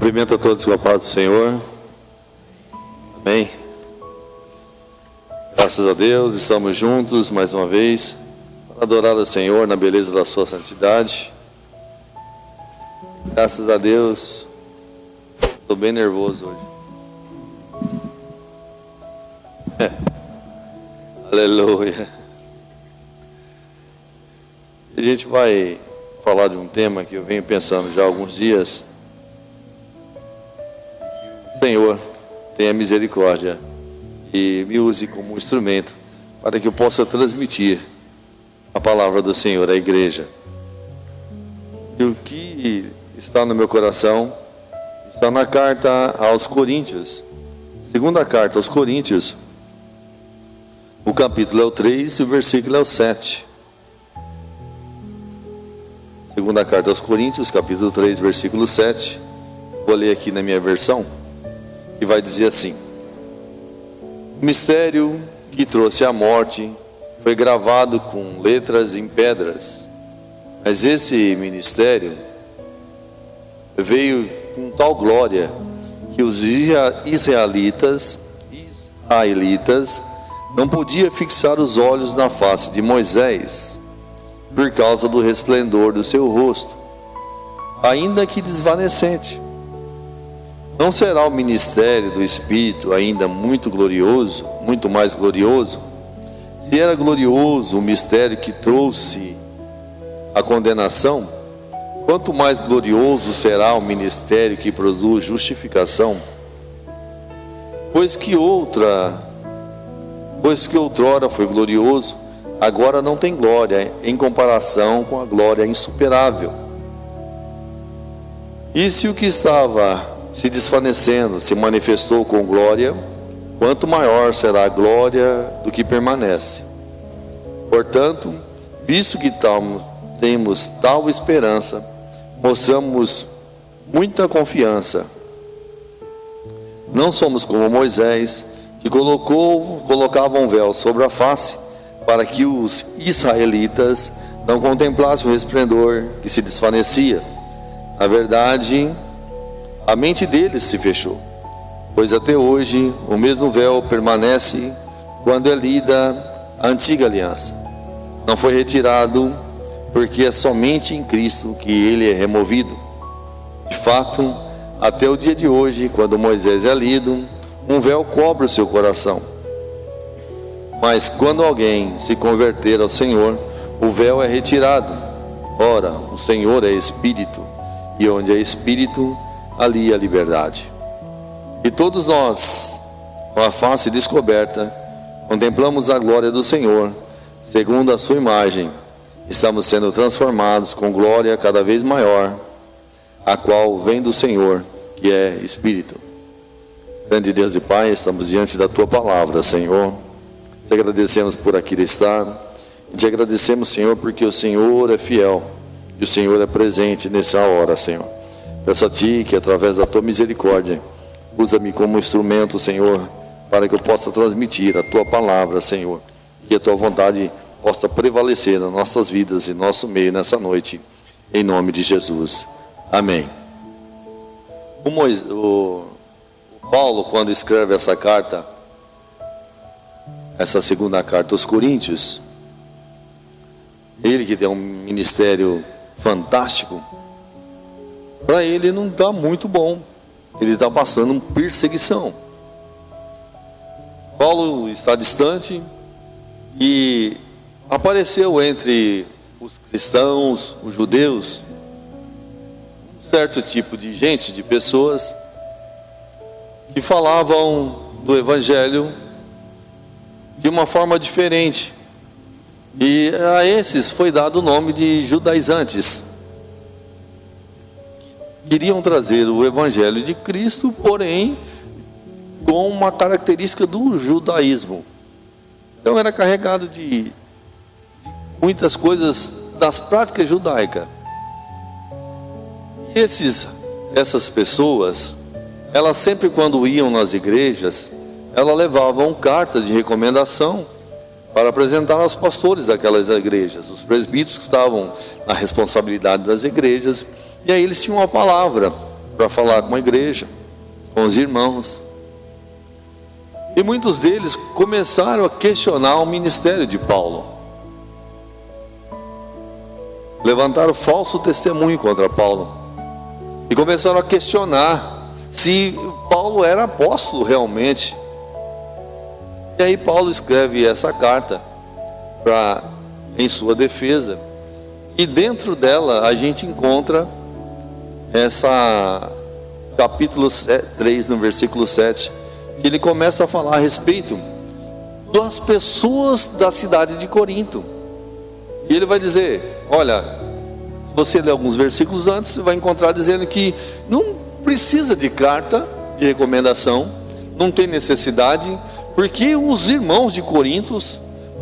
Cumprimento a todos com a paz do Senhor. Amém. Graças a Deus, estamos juntos mais uma vez para adorar o Senhor na beleza da sua santidade. Graças a Deus. Estou bem nervoso hoje. Aleluia. A gente vai falar de um tema que eu venho pensando já há alguns dias. Que o Senhor tenha misericórdia e me use como instrumento para que eu possa transmitir a palavra do Senhor à igreja. E o que está no meu coração está na carta aos Coríntios, segunda carta aos Coríntios. O capítulo é o 3 e o versículo é o 7. Segunda carta aos Coríntios, capítulo 3, versículo 7. Vou ler aqui na minha versão, que vai dizer assim: o mistério que trouxe a morte foi gravado com letras em pedras, mas esse ministério veio com tal glória que os israelitas não podiam fixar os olhos na face de Moisés por causa do resplendor do seu rosto, ainda que desvanecente. Não será o ministério do Espírito ainda muito glorioso, muito mais glorioso? Se era glorioso o mistério que trouxe a condenação, quanto mais glorioso será o ministério que produz justificação? Pois que outrora foi glorioso, agora não tem glória em comparação com a glória insuperável. E se o que estava se desvanecendo se manifestou com glória, quanto maior será a glória do que permanece. Portanto, visto que temos tal esperança, mostramos muita confiança. Não somos como Moisés, que colocava um véu sobre a face, para que os israelitas não contemplassem o resplendor que se desvanecia. Na verdade, a mente deles se fechou, pois até hoje o mesmo véu permanece quando é lida a antiga aliança. Não foi retirado, porque é somente em Cristo que ele é removido. De fato, até o dia de hoje, quando Moisés é lido, um véu cobre o seu coração. Mas quando alguém se converter ao Senhor, o véu é retirado. Ora, o Senhor é Espírito, e onde é Espírito, ali há liberdade. E todos nós, com a face descoberta, contemplamos a glória do Senhor, segundo a sua imagem. Estamos sendo transformados com glória cada vez maior, a qual vem do Senhor, que é Espírito. Grande Deus e Pai, estamos diante da Tua palavra, Senhor. Te agradecemos por aqui estar. E te agradecemos, Senhor, porque o Senhor é fiel e o Senhor é presente nessa hora, Senhor. Peço a Ti que, através da Tua misericórdia, usa-me como instrumento, Senhor, para que eu possa transmitir a Tua palavra, Senhor, que a Tua vontade possa prevalecer nas nossas vidas e nosso meio nessa noite, em nome de Jesus. Amém. O Paulo, quando escreve essa carta, essa segunda carta aos Coríntios, ele que tem um ministério fantástico, para ele não está muito bom. Ele está passando uma perseguição. Paulo está distante e apareceu entre os cristãos, os judeus, um certo tipo de gente, de pessoas que falavam do Evangelho de uma forma diferente. E a esses foi dado o nome de judaizantes. Queriam trazer o Evangelho de Cristo, porém com uma característica do judaísmo. Então era carregado de muitas coisas das práticas judaicas. E essas pessoas, elas sempre quando iam nas igrejas, elas levavam cartas de recomendação para apresentar aos pastores daquelas igrejas, os presbíteros que estavam na responsabilidade das igrejas, e aí eles tinham uma palavra para falar com a igreja, com os irmãos. E muitos deles começaram a questionar o ministério de Paulo. Levantaram falso testemunho contra Paulo. E começaram a questionar se Paulo era apóstolo realmente. E aí Paulo escreve essa carta em sua defesa. E dentro dela a gente encontra capítulo 3, no versículo 7, que ele começa a falar a respeito das pessoas da cidade de Corinto. E ele vai dizer, olha, se você ler alguns versículos antes, você vai encontrar dizendo que não precisa de carta de recomendação, não tem necessidade, porque os irmãos de Corinto,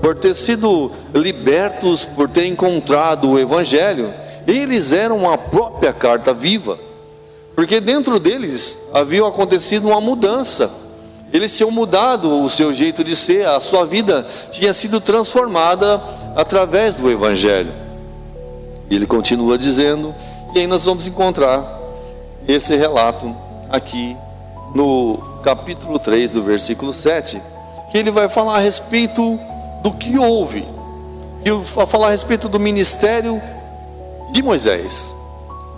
por ter sido libertos, por ter encontrado o Evangelho, eles eram a própria carta viva, porque dentro deles havia acontecido uma mudança. Eles tinham mudado o seu jeito de ser, a sua vida tinha sido transformada através do Evangelho. E ele continua dizendo, e aí nós vamos encontrar esse relato aqui no capítulo 3, do versículo 7, que ele vai falar a respeito do que houve, que vai falar a respeito do ministério de Moisés.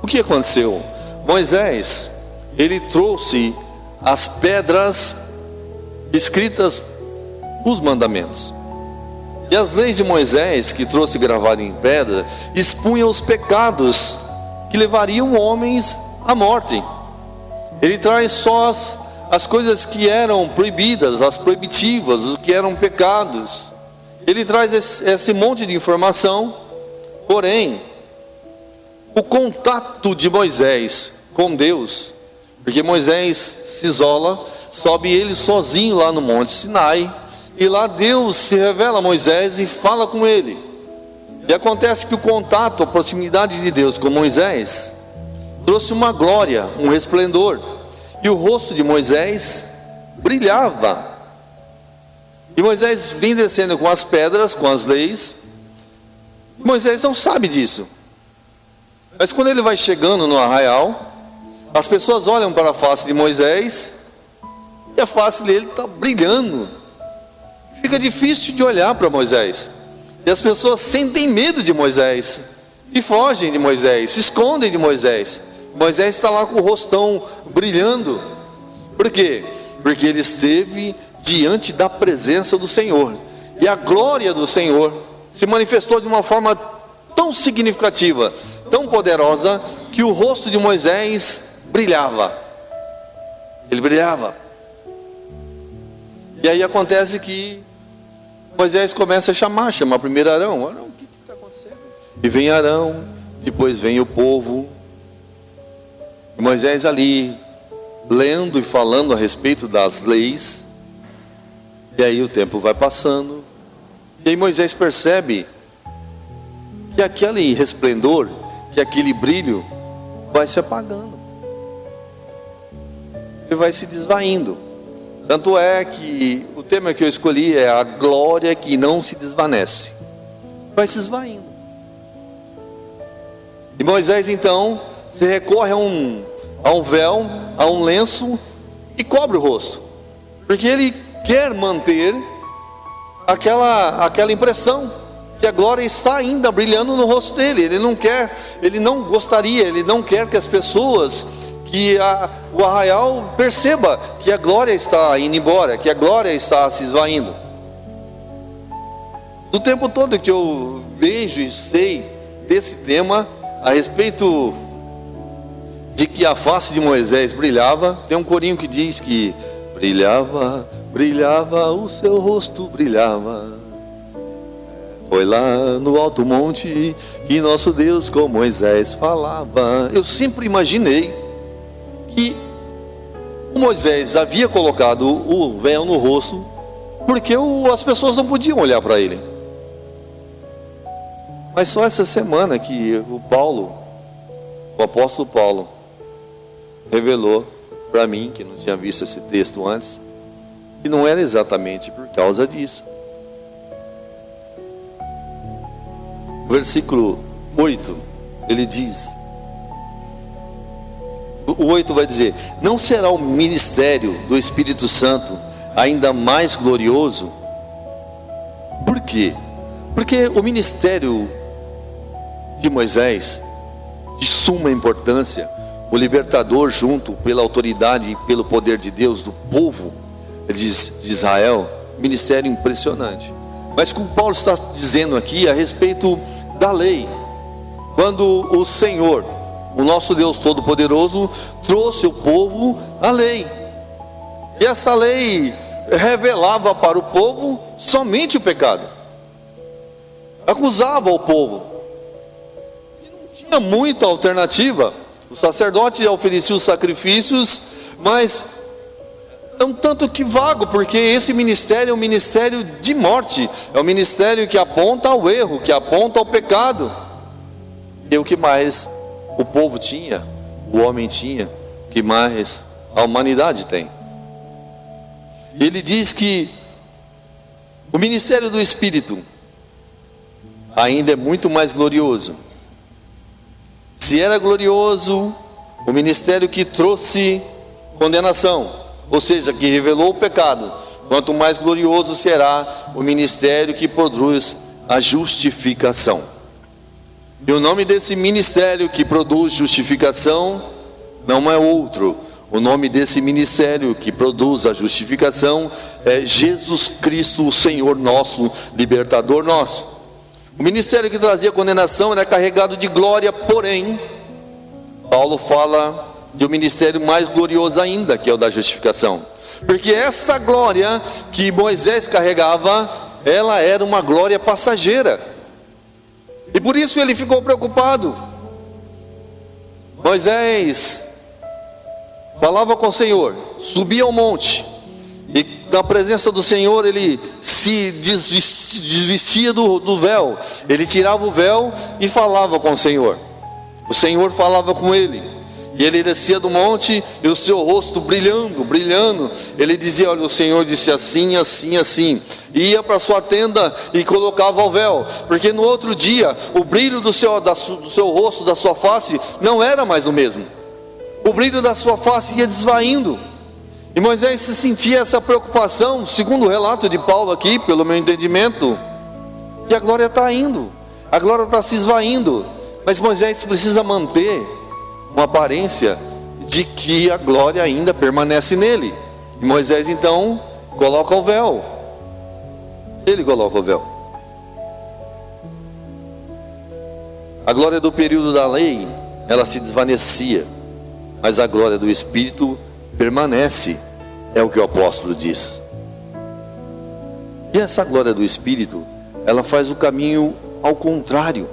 O que aconteceu? Moisés, ele trouxe as pedras escritas, os mandamentos. E as leis de Moisés, que trouxe gravado em pedra, expunham os pecados que levariam homens à morte. Ele traz só as coisas que eram proibidas, as proibitivas, os que eram pecados. Ele traz esse monte de informação. Porém, o contato de Moisés com Deus, porque Moisés se isola, sobe ele sozinho lá no Monte Sinai, e lá Deus se revela a Moisés e fala com ele. E acontece que o contato, a proximidade de Deus com Moisés, trouxe uma glória, um resplendor, e o rosto de Moisés brilhava. E Moisés vem descendo com as pedras, com as leis. Moisés não sabe disso, mas quando ele vai chegando no arraial, as pessoas olham para a face de Moisés, e a face dele está brilhando. Fica difícil de olhar para Moisés, e as pessoas sentem medo de Moisés, e fogem de Moisés, se escondem de Moisés. Moisés está lá com o rostão brilhando. Por quê? Porque ele esteve diante da presença do Senhor, e a glória do Senhor se manifestou de uma forma tão significativa, tão poderosa, que o rosto de Moisés brilhava. Ele brilhava. E aí acontece que Moisés começa a chamar primeiro Arão. Arão, o que está acontecendo? E vem Arão, depois vem o povo, e Moisés ali lendo e falando a respeito das leis. E aí o tempo vai passando, e aí Moisés percebe que aquele resplendor, que aquele brilho vai se apagando, e vai se desvaindo. Tanto é que o tema que eu escolhi é a glória que não se desvanece. Vai se esvaindo. E Moisés então se recorre a um véu, a um lenço, e cobre o rosto, porque ele quer manter aquela impressão que a glória está ainda brilhando no rosto dele. Ele não quer que as pessoas, que o arraial perceba que a glória está indo embora, que a glória está se esvaindo. Do tempo todo que eu vejo e sei desse tema, a respeito de que a face de Moisés brilhava, tem um corinho que diz que brilhava, brilhava, o seu rosto brilhava. Foi lá no alto monte que nosso Deus com Moisés falava. Eu sempre imaginei que o Moisés havia colocado o véu no rosto porque as pessoas não podiam olhar para ele. Mas só essa semana que o apóstolo Paulo, revelou para mim, que não tinha visto esse texto antes, que não era exatamente por causa disso. Versículo 8, ele diz: o 8 vai dizer: não será o ministério do Espírito Santo ainda mais glorioso? Por quê? Porque o ministério de Moisés, de suma importância, o libertador junto pela autoridade e pelo poder de Deus do povo de Israel, ministério impressionante. Mas o que Paulo está dizendo aqui a respeito da lei, quando o Senhor, o nosso Deus Todo-Poderoso, trouxe o povo a lei, e essa lei revelava para o povo somente o pecado, acusava o povo, e não tinha muita alternativa. O sacerdote oferecia os sacrifícios, mas é um tanto que vago, porque esse ministério é um ministério de morte, é um ministério que aponta ao erro, que aponta ao pecado. E o que mais o povo tinha, o homem tinha, o que mais a humanidade tem. Ele diz que o ministério do Espírito ainda é muito mais glorioso. Se era glorioso o ministério que trouxe condenação, ou seja, que revelou o pecado, quanto mais glorioso será o ministério que produz a justificação. E o nome desse ministério que produz justificação não é outro. O nome desse ministério que produz a justificação é Jesus Cristo, o Senhor nosso, libertador nosso. O ministério que trazia condenação era carregado de glória, porém, Paulo fala de um ministério mais glorioso ainda, que é o da justificação. Porque essa glória que Moisés carregava, ela era uma glória passageira. E por isso ele ficou preocupado. Moisés falava com o Senhor, subia ao monte, e na presença do Senhor ele se desvestia do véu, ele tirava o véu e falava com o Senhor falava com ele, e ele descia do monte, e o seu rosto brilhando, ele dizia: olha, o Senhor disse assim, assim, assim, e ia para sua tenda e colocava o véu, porque no outro dia o brilho do seu rosto, da sua face, não era mais o mesmo, o brilho da sua face ia desvaindo. E Moisés se sentia essa preocupação, segundo o relato de Paulo aqui, pelo meu entendimento, que a glória está indo, a glória está se esvaindo, mas Moisés precisa manter uma aparência de que a glória ainda permanece nele. E Moisés então coloca o véu, ele coloca o véu. A glória do período da lei, ela se desvanecia, mas a glória do Espírito permanece, é o que o apóstolo diz. E essa glória do Espírito, ela faz o caminho ao contrário.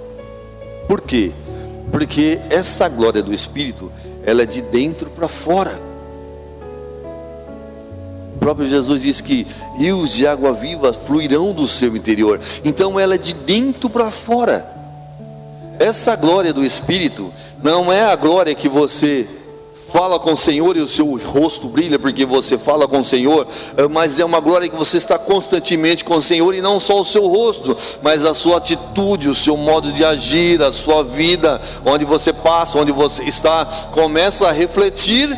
Por quê? Porque essa glória do Espírito, ela é de dentro para fora. O próprio Jesus diz que rios de água viva fluirão do seu interior. Então ela é de dentro para fora. Essa glória do Espírito não é a glória que você fala com o Senhor e o seu rosto brilha porque você fala com o Senhor, mas é uma glória que você está constantemente com o Senhor, e não só o seu rosto, mas a sua atitude, o seu modo de agir, a sua vida, onde você passa, onde você está, começa a refletir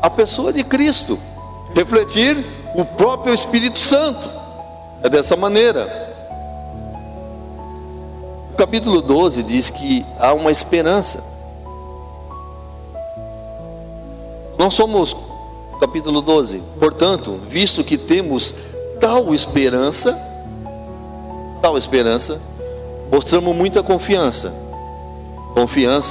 a pessoa de Cristo, refletir o próprio Espírito Santo. É dessa maneira. O capítulo 12 diz que há uma esperança. Nós somos, capítulo 12, portanto, visto que temos tal esperança, mostramos muita confiança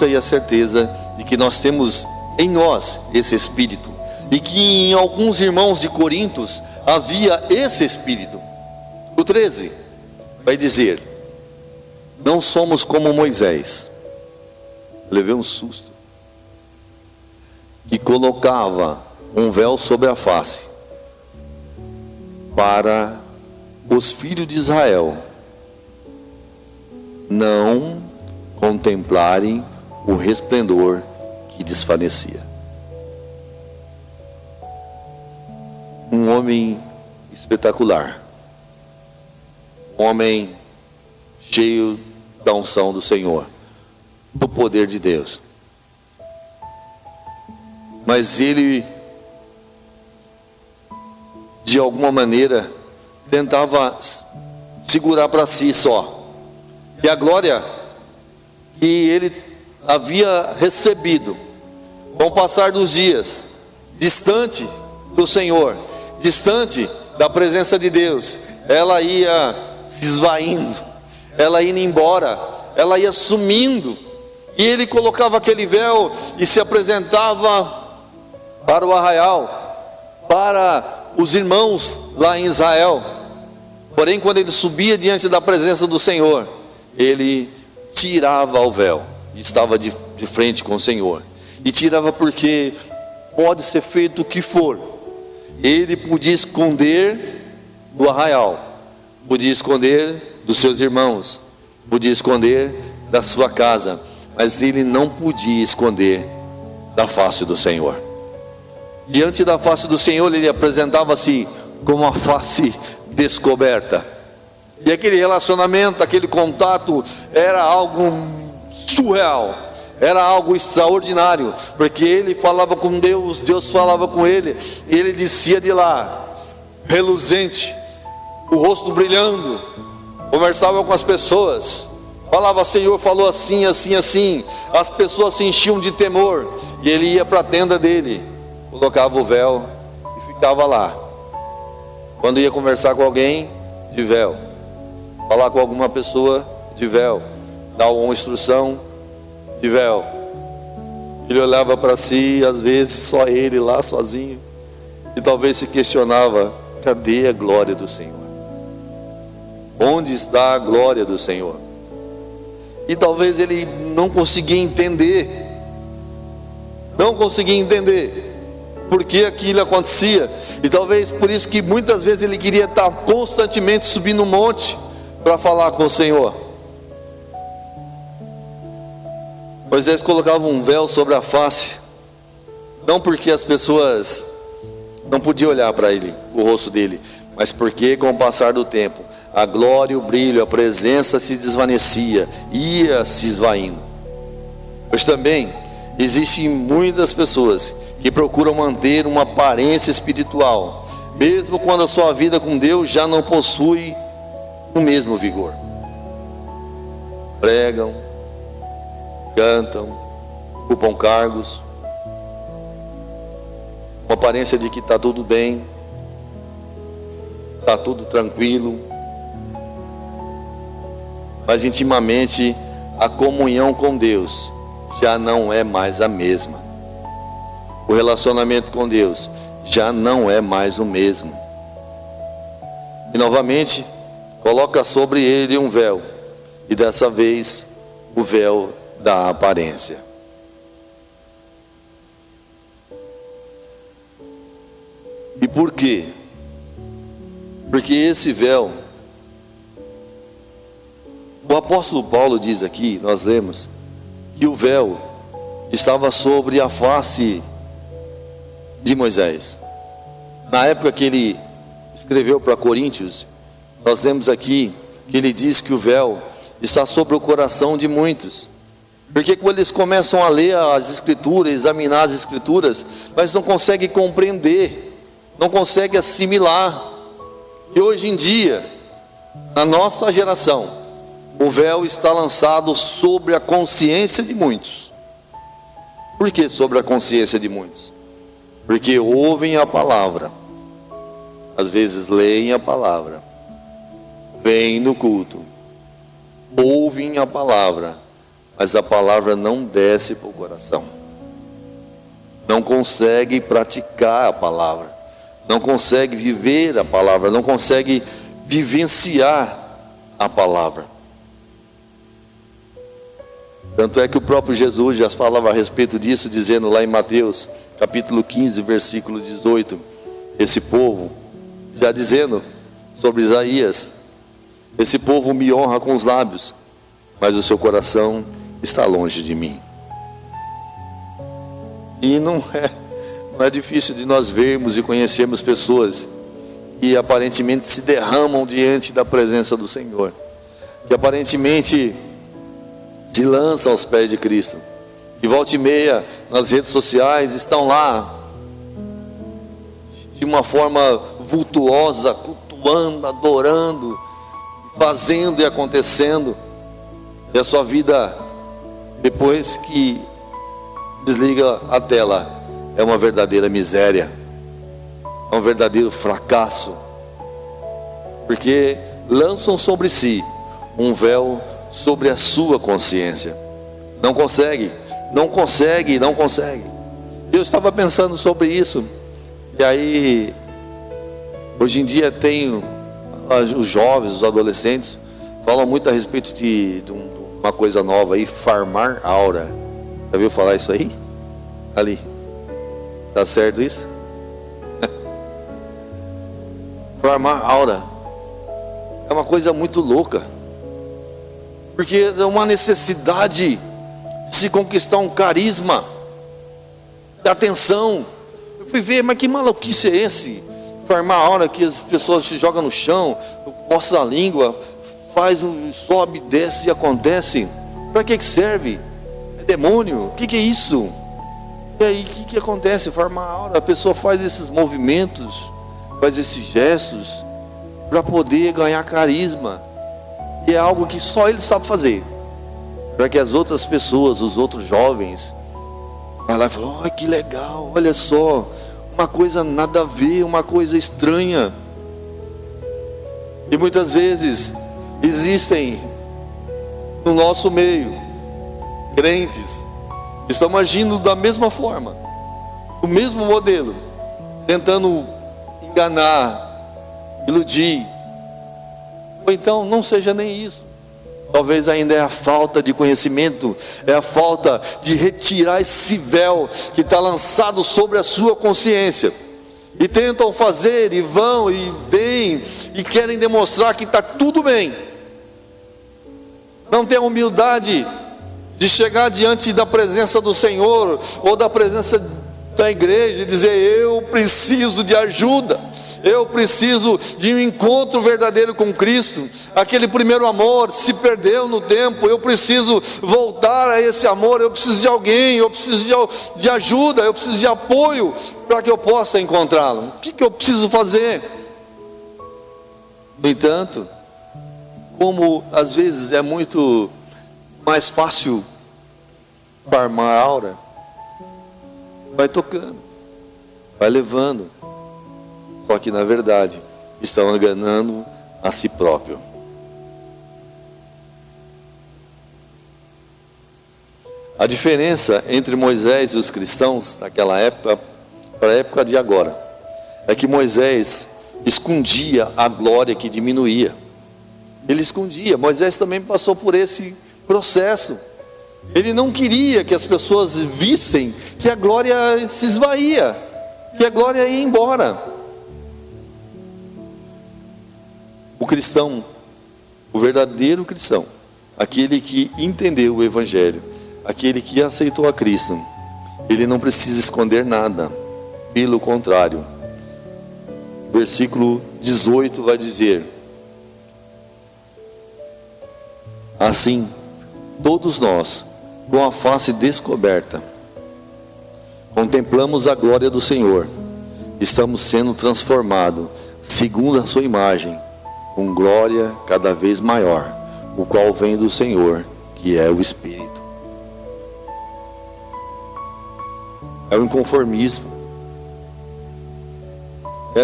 e a certeza de que nós temos em nós esse Espírito, e que em alguns irmãos de Corintos havia esse Espírito. O 13 vai dizer: não somos como Moisés. Levei um susto. Que colocava um véu sobre a face, para os filhos de Israel não contemplarem o resplendor que desfalecia. Um homem espetacular, um homem cheio da unção do Senhor, do poder de Deus. mas ele, de alguma maneira, tentava segurar para si só. E a glória que ele havia recebido, com o passar dos dias, distante do Senhor, distante da presença de Deus, ela ia se esvaindo, ela ia embora, ela ia sumindo. E ele colocava aquele véu e se apresentava para o arraial, para os irmãos lá em Israel. Porém, quando ele subia diante da presença do Senhor, ele tirava o véu e estava de frente com o Senhor. E tirava porque pode ser feito o que for. Ele podia esconder do arraial, podia esconder dos seus irmãos, podia esconder da sua casa, mas ele não podia esconder da face do Senhor. Diante da face do Senhor, ele apresentava-se como uma face descoberta. E aquele relacionamento, aquele contato era algo surreal, era algo extraordinário, porque ele falava com Deus, Deus falava com ele, e ele descia de lá, reluzente, o rosto brilhando, conversava com as pessoas, falava: Senhor falou assim, assim, assim. As pessoas se enchiam de temor, e ele ia para a tenda dele, colocava o véu e ficava lá. Quando ia conversar com alguém, de véu. Falar com alguma pessoa, de véu. Dar uma instrução, de véu. Ele olhava para si, às vezes só ele lá sozinho, e talvez se questionava: cadê a glória do Senhor? Onde está a glória do Senhor? E talvez ele não conseguia entender, por que aquilo acontecia. E talvez por isso que muitas vezes ele queria estar constantemente subindo um monte para falar com o Senhor. Moisés colocava um véu sobre a face, não porque as pessoas não podiam olhar para ele, o rosto dele, mas porque com o passar do tempo, a glória, o brilho, a presença se desvanecia, ia se esvaindo. Pois também existem muitas pessoas que procuram manter uma aparência espiritual, mesmo quando a sua vida com Deus já não possui o mesmo vigor. Pregam, cantam, ocupam cargos, uma aparência de que está tudo bem, está tudo tranquilo, mas intimamente a comunhão com Deus já não é mais a mesma. O relacionamento com Deus já não é mais o mesmo. E novamente coloca sobre ele um véu, e dessa vez o véu da aparência. E por quê? Porque esse véu, o apóstolo Paulo diz aqui, nós lemos, que o véu estava sobre a face de Moisés. Na época que ele escreveu para Coríntios, nós lemos aqui que ele diz que o véu está sobre o coração de muitos. Porque quando eles começam a ler as escrituras, examinar as escrituras, mas não conseguem compreender, não conseguem assimilar. E hoje em dia, na nossa geração, o véu está lançado sobre a consciência de muitos. Por que sobre a consciência de muitos? Porque ouvem a palavra, às vezes leem a palavra, vêm no culto, ouvem a palavra, mas a palavra não desce para o coração. Não consegue praticar a palavra, não consegue viver a palavra, não consegue vivenciar a palavra. Tanto é que o próprio Jesus já falava a respeito disso, dizendo lá em Mateus, capítulo 15, versículo 18, esse povo, já dizendo sobre Isaías, esse povo me honra com os lábios, mas o seu coração está longe de mim. E não é difícil de nós vermos e conhecermos pessoas que aparentemente se derramam diante da presença do Senhor, que aparentemente se lançam aos pés de Cristo, que volta e meia nas redes sociais estão lá de uma forma vultuosa, cultuando, adorando, fazendo e acontecendo, e a sua vida, depois que desliga a tela, é uma verdadeira miséria, é um verdadeiro fracasso, porque lançam sobre si um véu sobre a sua consciência. Não consegue. Eu estava pensando sobre isso, e aí hoje em dia tem os jovens, os adolescentes falam muito a respeito de uma coisa nova aí, farmar aura. Já viu falar isso aí? Ali, tá certo isso? Farmar aura é uma coisa muito louca, porque é uma necessidade de se conquistar um carisma, de atenção. Eu fui ver, mas que maluquice é esse? Farmar aura, que as pessoas se jogam no chão, mostra a língua, faz sobe, desce e acontece. Para que serve? É demônio? O que é isso? E aí, o que acontece? Farmar aura, a pessoa faz esses movimentos, faz esses gestos para poder ganhar carisma, e é algo que só ele sabe fazer, para que as outras pessoas, os outros jovens, vai lá e falam: oh, que legal, olha só, uma coisa nada a ver, uma coisa estranha. E muitas vezes existem no nosso meio crentes que estão agindo da mesma forma, do mesmo modelo, tentando enganar, iludir. Ou então não seja nem isso, talvez ainda é a falta de conhecimento, é a falta de retirar esse véu que está lançado sobre a sua consciência, e tentam fazer, e vão, e vêm, e querem demonstrar que está tudo bem. Não tem a humildade de chegar diante da presença do Senhor, ou da presença da igreja, e dizer: eu preciso de ajuda, eu preciso de um encontro verdadeiro com Cristo. Aquele primeiro amor se perdeu no tempo, eu preciso voltar a esse amor, eu preciso de alguém, eu preciso de ajuda, eu preciso de apoio para que eu possa encontrá-lo. O que eu preciso fazer? No entanto, como às vezes é muito mais fácil farmar aura, vai tocando, vai levando, só que na verdade estão enganando a si próprio. A diferença entre Moisés e os cristãos daquela época para a época de agora é que Moisés escondia a glória que diminuía. Ele escondia. Moisés também passou por esse processo. Ele não queria que as pessoas vissem que a glória se esvaía, que a glória ia embora. O cristão, o verdadeiro cristão, aquele que entendeu o Evangelho, aquele que aceitou a Cristo, ele não precisa esconder nada. Pelo contrário, versículo 18 vai dizer: assim, todos nós, com a face descoberta, contemplamos a glória do Senhor, estamos sendo transformados segundo a sua imagem, com glória cada vez maior, o qual vem do Senhor, que é o Espírito. É o inconformismo.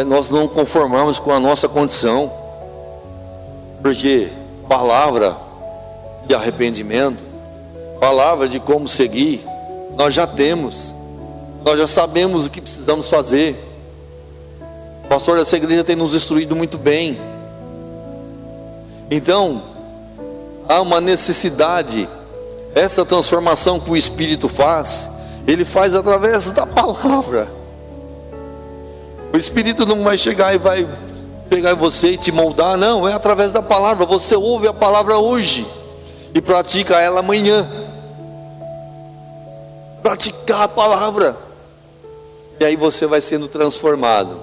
Nós não conformamos com a nossa condição, porque palavra de arrependimento, palavra de como seguir, nós já temos, nós já sabemos o que precisamos fazer. O pastor dessa igreja tem nos instruído muito bem. Então, há uma necessidade. Essa transformação que o Espírito faz, ele faz através da palavra. O Espírito não vai chegar e vai pegar em você e te moldar, não, é através da palavra. Você ouve a palavra hoje e pratica ela amanhã. Praticar a palavra, e aí você vai sendo transformado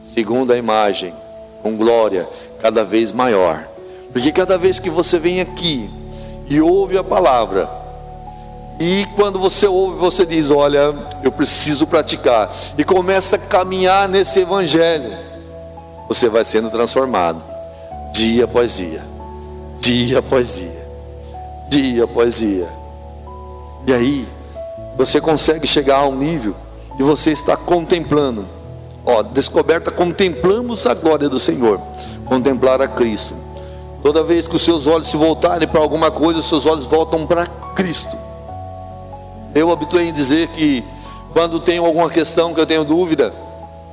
segundo a imagem, com glória cada vez maior. Porque cada vez que você vem aqui e ouve a palavra, E quando você ouve, você diz: olha, eu preciso praticar, e começa a caminhar nesse evangelho, você vai sendo transformado, dia após dia, dia após dia, dia após dia. E aí, você consegue chegar a um nível e você está contemplando. Descoberta, contemplamos a glória do Senhor, contemplar a Cristo. Toda vez que os seus olhos se voltarem para alguma coisa, os seus olhos voltam para Cristo. Eu habituei em dizer que quando tenho alguma questão que eu tenho dúvida,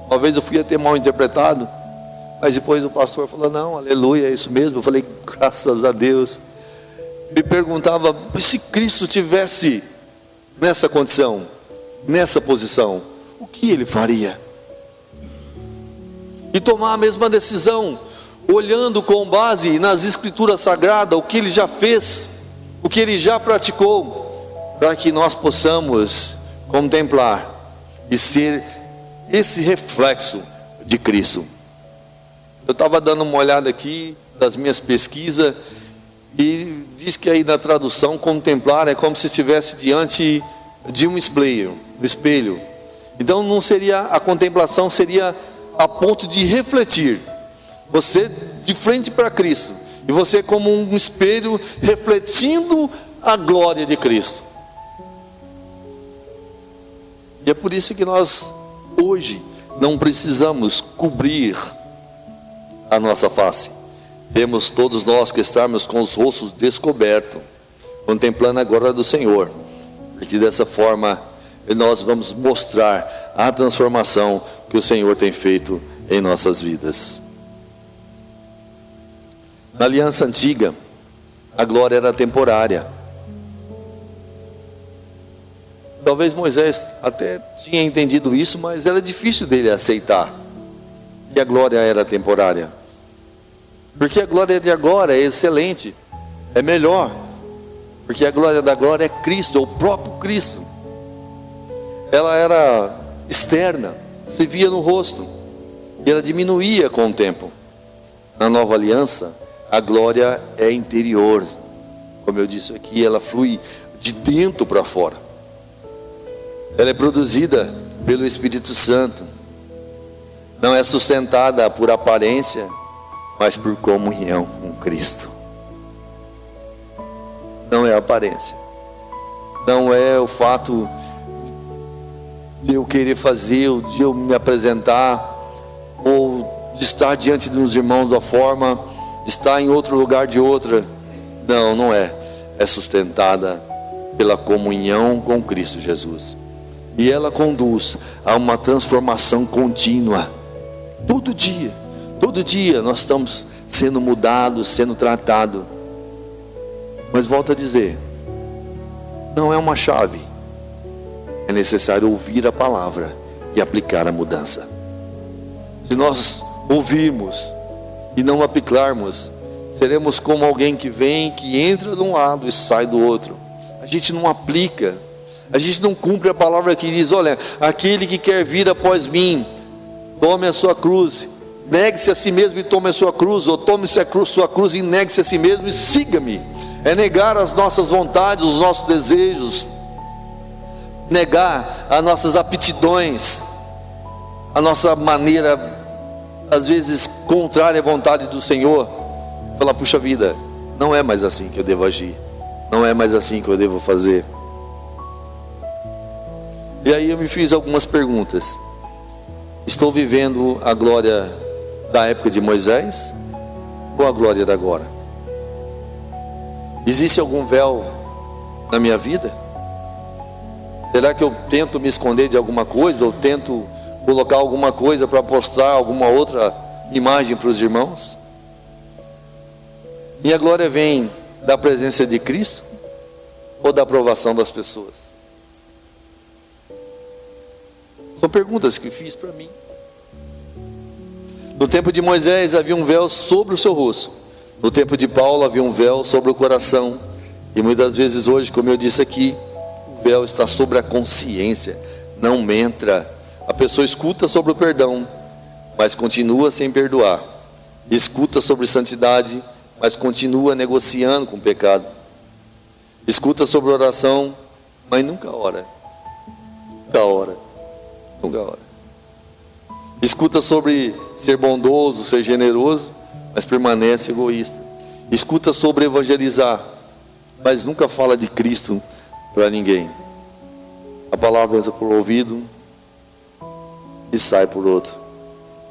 talvez eu fui até mal interpretado, mas depois o pastor falou: não, aleluia, é isso mesmo. Eu falei: graças a Deus. Me perguntava: se Cristo tivesse nessa condição, nessa posição, o que ele faria? E tomar a mesma decisão, olhando com base nas escrituras sagradas, o que ele já fez, o que ele já praticou, para que nós possamos contemplar e ser esse reflexo de Cristo. Eu estava dando uma olhada aqui das minhas pesquisas, e diz que aí na tradução, contemplar é como se estivesse diante de um espelho. Então não seria, a contemplação seria a ponto de refletir, você de frente para Cristo, e você como um espelho refletindo a glória de Cristo. E é por isso que nós hoje não precisamos cobrir a nossa face. Temos todos nós que estarmos com os rostos descobertos, contemplando a glória do Senhor, porque dessa forma nós vamos mostrar a transformação que o Senhor tem feito em nossas vidas. Na aliança antiga, a glória era temporária. Talvez Moisés até tinha entendido isso, mas era difícil dele aceitar que a glória era temporária. Porque a glória de agora é excelente, é melhor. Porque a glória da glória é Cristo, é o próprio Cristo. Ela era externa, se via no rosto, e ela diminuía com o tempo. Na nova aliança, a glória é interior. Como eu disse aqui, ela flui de dentro para fora. Ela é produzida pelo Espírito Santo. Não é sustentada por aparência, mas por comunhão com Cristo. Não é aparência. Não é o fato de eu querer fazer, de eu me apresentar, ou de estar diante dos irmãos da forma, estar em outro lugar de outra. Não, não é. É sustentada pela comunhão com Cristo Jesus. E ela conduz a uma transformação contínua. Todo dia nós estamos sendo mudados, sendo tratados. Mas volto a dizer, não é uma chave. É necessário ouvir a palavra e aplicar a mudança. Se nós ouvirmos e não aplicarmos, seremos como alguém que vem, que entra de um lado e sai do outro. A gente não aplica, a gente não cumpre a palavra que diz: olha, aquele que quer vir após mim, tome a sua cruz, negue-se a si mesmo e tome a sua cruz, ou tome-se a sua cruz e negue-se a si mesmo e siga-me. É negar as nossas vontades, os nossos desejos, negar as nossas aptidões, a nossa maneira, às vezes contrária à vontade do Senhor. Falar: puxa vida, não é mais assim que eu devo agir, não é mais assim que eu devo fazer. E aí eu me fiz algumas perguntas. Estou vivendo a glória da época de Moisés ou a glória da agora? Existe algum véu na minha vida? Será que eu tento me esconder de alguma coisa, ou tento colocar alguma coisa para postar alguma outra imagem para os irmãos? Minha glória vem da presença de Cristo ou da aprovação das pessoas? São perguntas que fiz para mim. No tempo de Moisés havia um véu sobre o seu rosto. No tempo de Paulo havia um véu sobre o coração. E muitas vezes hoje, como eu disse aqui, o véu está sobre a consciência. Não entra. A pessoa escuta sobre o perdão, mas continua sem perdoar. Escuta sobre santidade, mas continua negociando com o pecado. Escuta sobre oração, mas nunca ora. Nunca ora. Nunca ora. Escuta sobre ser bondoso, ser generoso, mas permanece egoísta. Escuta sobre evangelizar, mas nunca fala de Cristo para ninguém. A palavra entra por um ouvido e sai por outro.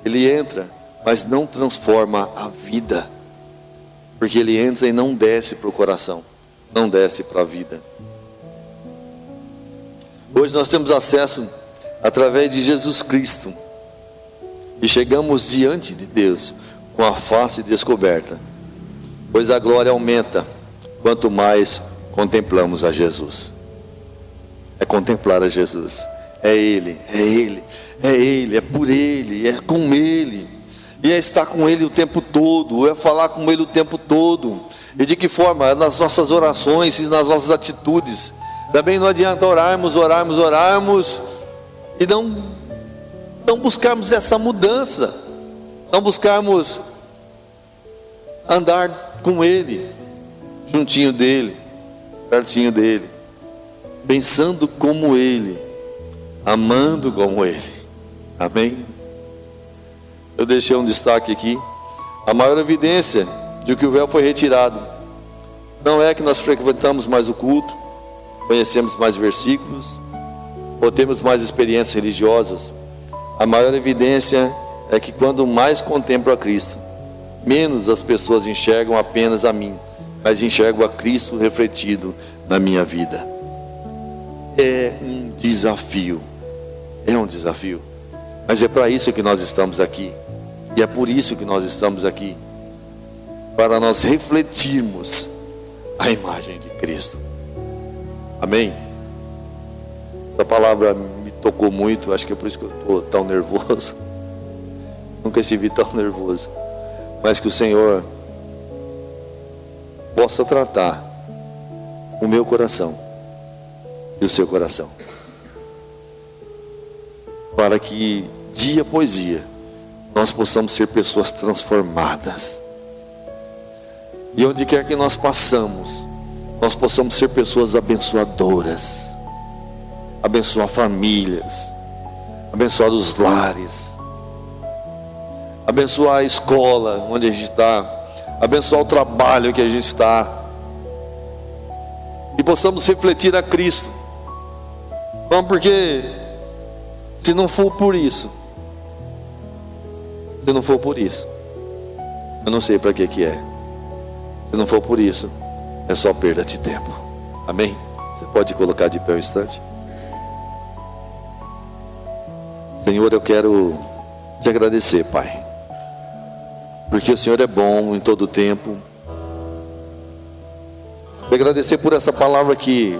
Ele entra, mas não transforma a vida, porque ele entra e não desce para o coração, não desce para a vida. Hoje nós temos acesso através de Jesus Cristo e chegamos diante de Deus com a face descoberta, pois a glória aumenta quanto mais contemplamos a Jesus. É contemplar a Jesus, é Ele, é Ele, é Ele, é por Ele, é com Ele, e é estar com Ele o tempo todo, é falar com Ele o tempo todo. E de que forma? Nas nossas orações e nas nossas atitudes. Também não adianta orarmos e não buscarmos essa mudança, não buscarmos andar com Ele, juntinho dEle, pertinho dEle, pensando como Ele, amando como Ele. Amém? Eu deixei um destaque aqui. A maior evidência de que o véu foi retirado não é que nós frequentamos mais o culto, conhecemos mais versículos, ou temos mais experiências religiosas. A maior evidência é que quando mais contemplo a Cristo, menos as pessoas enxergam apenas a mim, mas enxergam a Cristo refletido na minha vida. É um desafio, mas é para isso que nós estamos aqui, e é por isso que nós estamos aqui, para nós refletirmos a imagem de Cristo. Amém? Essa palavra me tocou muito, acho que é por isso que eu estou tão nervoso. Nunca estive tão nervoso. Mas que o Senhor possa tratar o meu coração e o seu coração, para que dia após dia nós possamos ser pessoas transformadas, e onde quer que nós passamos, nós possamos ser pessoas abençoadoras, abençoar famílias, abençoar os lares, abençoar a escola onde a gente está, abençoar o trabalho que a gente está, e possamos refletir a Cristo. Vamos, porque se não for por isso, eu não sei para que é. Se não for por isso, é só perda de tempo. Amém? Você pode colocar de pé um instante? Senhor, eu quero te agradecer, Pai, porque o Senhor é bom em todo o tempo. Te agradecer por essa palavra que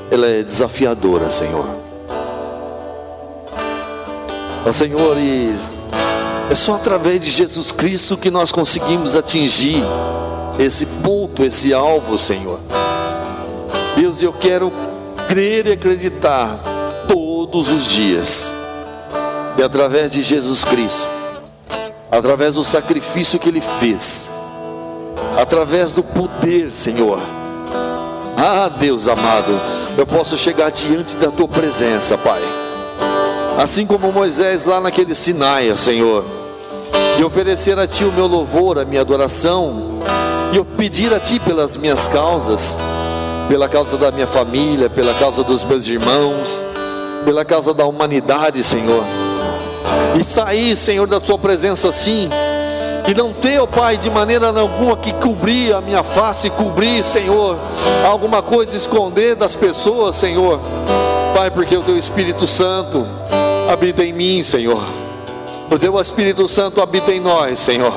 ela é desafiadora, Senhor. Ó Senhor, é só através de Jesus Cristo que nós conseguimos atingir esse ponto, esse alvo, Senhor. Deus, eu quero crer e acreditar todos os dias que através de Jesus Cristo, através do sacrifício que Ele fez, através do poder, Senhor, Deus amado, eu posso chegar diante da Tua presença, Pai, assim como Moisés lá naquele Sinai, Senhor, e oferecer a Ti o meu louvor, a minha adoração, e eu pedir a Ti pelas minhas causas, pela causa da minha família, pela causa dos meus irmãos, pela causa da humanidade, Senhor, e sair, Senhor, da Tua presença assim, e não ter, ó Pai, de maneira alguma que cobrir a minha face, cobrir, Senhor, alguma coisa, esconder das pessoas, Senhor, Pai, porque o Teu Espírito Santo habita em mim, Senhor, o Teu Espírito Santo habita em nós, Senhor.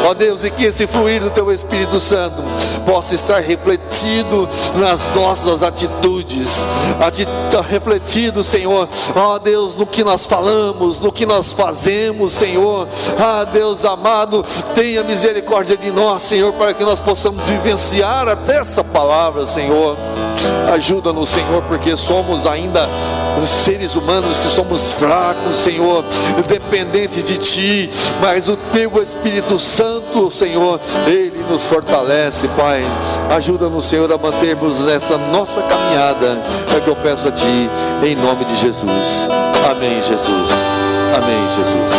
Ó Deus, e que esse fluir do Teu Espírito Santo possa estar refletido nas nossas atitudes, refletido, Senhor, ó Deus, no que nós falamos, no que nós fazemos, Senhor. Deus amado, tenha misericórdia de nós, Senhor, para que nós possamos vivenciar até essa palavra, Senhor. Ajuda-nos, Senhor, porque somos ainda seres humanos que somos fracos, Senhor, dependentes de Ti, mas o Teu Espírito Santo, Senhor, Ele nos fortalece, Pai. Ajuda-nos, Senhor, a mantermos nessa nossa caminhada, é o que eu peço a Ti, em nome de Jesus. Amém, Jesus. Amém, Jesus.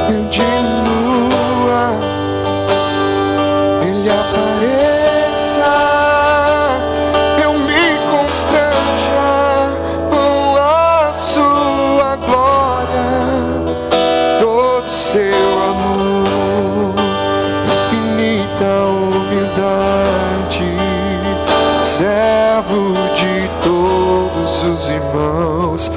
Eu diminua, Ele apareça, eu me constranja com a sua glória, todo seu amor, infinita humildade, servo de todos os irmãos.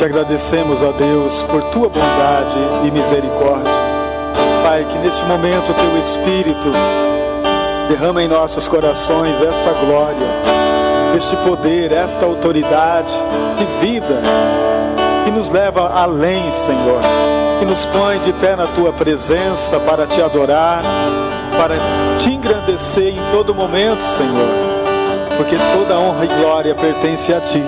Te agradecemos, ó Deus, por Tua bondade e misericórdia. Pai, que neste momento o Teu Espírito derrama em nossos corações esta glória, este poder, esta autoridade de vida, que nos leva além, Senhor, que nos põe de pé na Tua presença para Te adorar, para Te engrandecer em todo momento, Senhor, porque toda honra e glória pertence a Ti.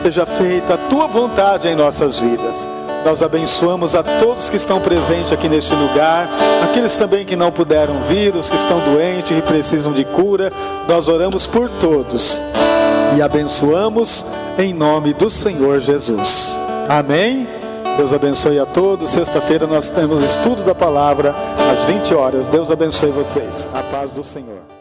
Seja feita a Tua vontade em nossas vidas. Nós abençoamos a todos que estão presentes aqui neste lugar, aqueles também que não puderam vir, os que estão doentes e precisam de cura. Nós oramos por todos e abençoamos em nome do Senhor Jesus. Amém? Deus abençoe a todos. Sexta-feira nós temos estudo da palavra às 20 horas. Deus abençoe vocês. A paz do Senhor.